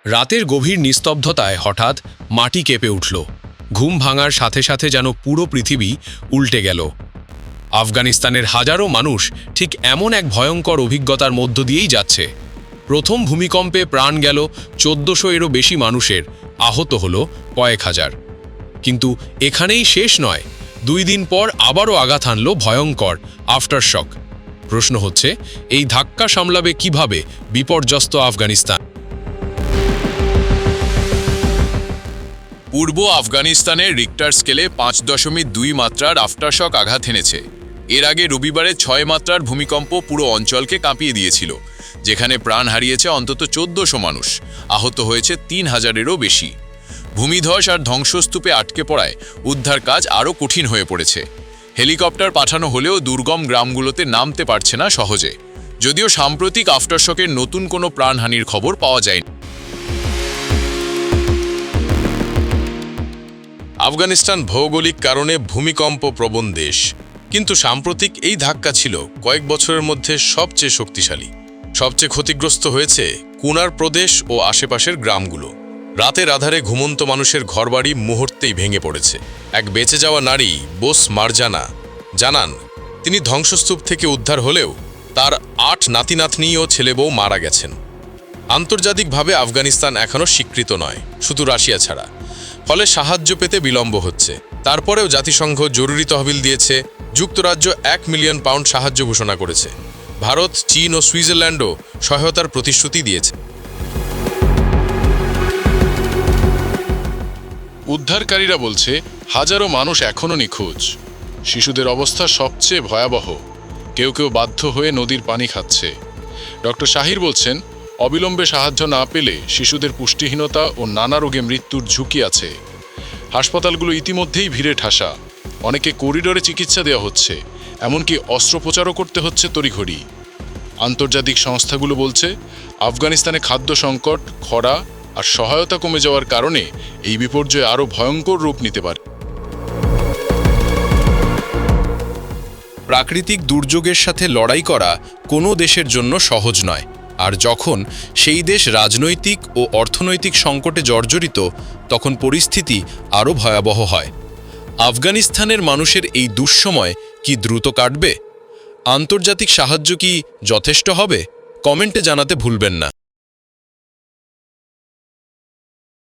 রাতের গভীর নিস্তব্ধতায় হঠাৎ মাটি কেঁপে উঠল। ঘুম ভাঙার সাথে সাথে যেন পুরো পৃথিবী উল্টে গেল। আফগানিস্তানের হাজারো মানুষ ঠিক এমন এক ভয়ঙ্কর অভিজ্ঞতার মধ্য দিয়েই যাচ্ছে। প্রথম ভূমিকম্পে প্রাণ গেল ১৪০০-এরও বেশি মানুষের, আহত হল কয়েক হাজার। কিন্তু এখানেই শেষ নয়। ২ দিন পর আবারও আঘাত হানল ভয়ঙ্কর আফটারশক। প্রশ্ন হচ্ছে, এই ধাক্কা সামলাবে কিভাবে বিপর্যস্ত আফগানিস্তান? পূর্ব আফগানিস্তানের রিক্টার স্কেলে ৫.২ মাত্রার আফটারশক আঘাত হেনেছে। এর আগে রবিবারে ৬ মাত্রার ভূমিকম্প পুরো অঞ্চলকে কাঁপিয়ে দিয়েছিল, যেখানে প্রাণ হারিয়েছে অন্তত ১৪০০ মানুষ, আহত হয়েছে ৩,০০০-এরও বেশি। ভূমিধস আর ধ্বংসস্তূপে আটকে পড়ায় উদ্ধার কাজ আরও কঠিন হয়ে পড়েছে। হেলিকপ্টার পাঠানো হলেও দুর্গম গ্রামগুলোতে নামতে পারছে না সহজে, যদিও সাম্প্রতিক আফটারশকের নতুন কোনো প্রাণহানির খবর পাওয়া যায়নি। আফগানিস্তান ভৌগোলিক কারণে ভূমিকম্প প্রবণ দেশ, কিন্তু সাম্প্রতিক এই ধাক্কা ছিল কয়েক বছরের মধ্যে সবচেয়ে শক্তিশালী। সবচেয়ে ক্ষতিগ্রস্ত হয়েছে কুনার প্রদেশ ও আশেপাশের গ্রামগুলো। রাতের আধারে ঘুমন্ত মানুষের ঘরবাড়ি মুহূর্তেই ভেঙে পড়েছে। এক বেঁচে যাওয়া নারী বোস মারজানা জানান, তিনি ধ্বংসস্তূপ থেকে উদ্ধার হলেও তার ৮ নাতি-নাতনি ও ছেলে বউ মারা গেছেন। আন্তর্জাতিকভাবে আফগানিস্তান এখনও স্বীকৃত নয়, শুধু রাশিয়া ছাড়া। ফলে সাহায্য পেতে বিলম্ব হচ্ছে। তারপরেও জাতিসংঘ জরুরি তহবিল দিয়েছে। যুক্তরাজ্য ১ মিলিয়ন পাউন্ড সাহায্য ঘোষণা করেছে। ভারত, চীন ও সুইজারল্যান্ডও সহায়তার প্রতিশ্রুতি দিয়েছে। উদ্ধারকারীরা বলছে, হাজারো মানুষ এখনও নিখোঁজ। শিশুদের অবস্থা সবচেয়ে ভয়াবহ। কেউ কেউ বাধ্য হয়ে নদীর পানি খাচ্ছে। ডক্টর শাহির বলছেন, অবিলম্বে সাহায্য না পেলে শিশুদের পুষ্টিহীনতা ও নানা রোগে মৃত্যুর ঝুঁকি আছে। হাসপাতালগুলো ইতিমধ্যেই ভিড়ে ঠাসা। অনেকে করিডোরে চিকিৎসা দেওয়া হচ্ছে, এমনকি অস্ত্রোপচারও করতে হচ্ছে তড়িঘড়ি। আন্তর্জাতিক সংস্থাগুলো বলছে, আফগানিস্তানে খাদ্য সংকট, খরা আর সহায়তা কমে যাওয়ার কারণে এই বিপর্যয় আরও ভয়ঙ্কর রূপ নিতে পারে। প্রাকৃতিক দুর্যোগের সাথে লড়াই করা কোনো দেশের জন্য সহজ নয়। আর যখন সেই দেশ রাজনৈতিক ও অর্থনৈতিক সংকটে জর্জরিত, তখন পরিস্থিতি আরও ভয়াবহ হয়। আফগানিস্তানের মানুষের এই দুঃসময় কি দ্রুত কাটবে? আন্তর্জাতিক সাহায্য কি যথেষ্ট হবে? কমেন্টে জানাতে ভুলবেন না।